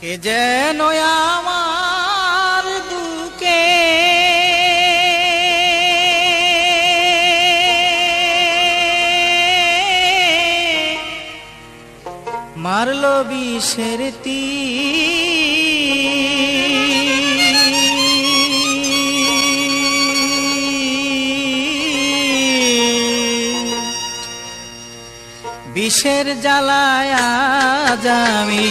কে যেন আমার বুকে মারলো বিষের বিষের জ্বালায় আজ আমি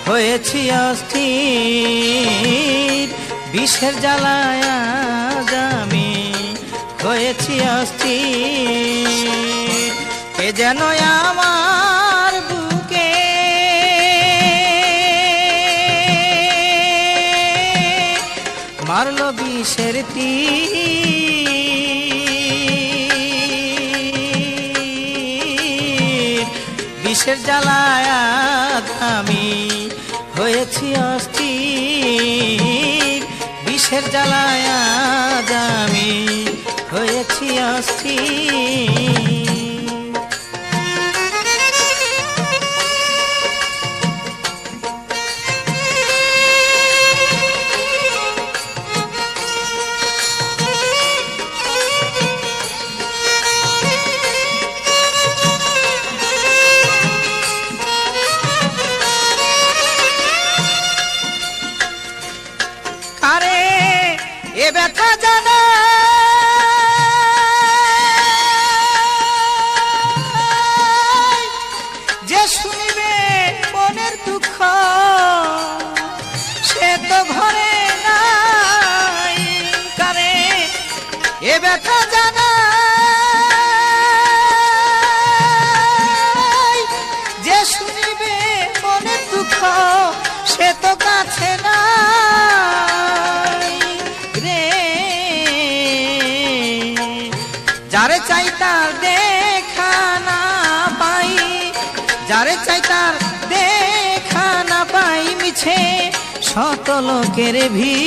হয়েছি অস্থির, বিষের জ্বালায় আজ আমি হয়েছি অস্থির। কে যেন আমার বুকে মারলো বিষের বিষের জ্বালায় আমি হয়েছি অস্থির, বিষের জ্বালায় আমি হয়েছি অস্থির। এ ব্যথা জানা যে শুনিবে মনের দুঃখ, সে তো ঘরে নাই। কারে এ ব্যথা জানা যে শুনিবে মনের দুঃখ, সে তো কাছে না। যারে চাই তার দেখা না পাই, যারে চাই তার দেখা না পাই, মিছে শত লোকের ভিড়।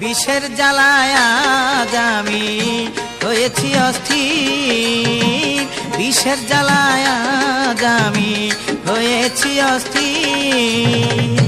বিষের জ্বালায় আজ আমি হয়েছি অস্থির, বিষের জ্বালায় আজ আমি হয়েছি অস্থির।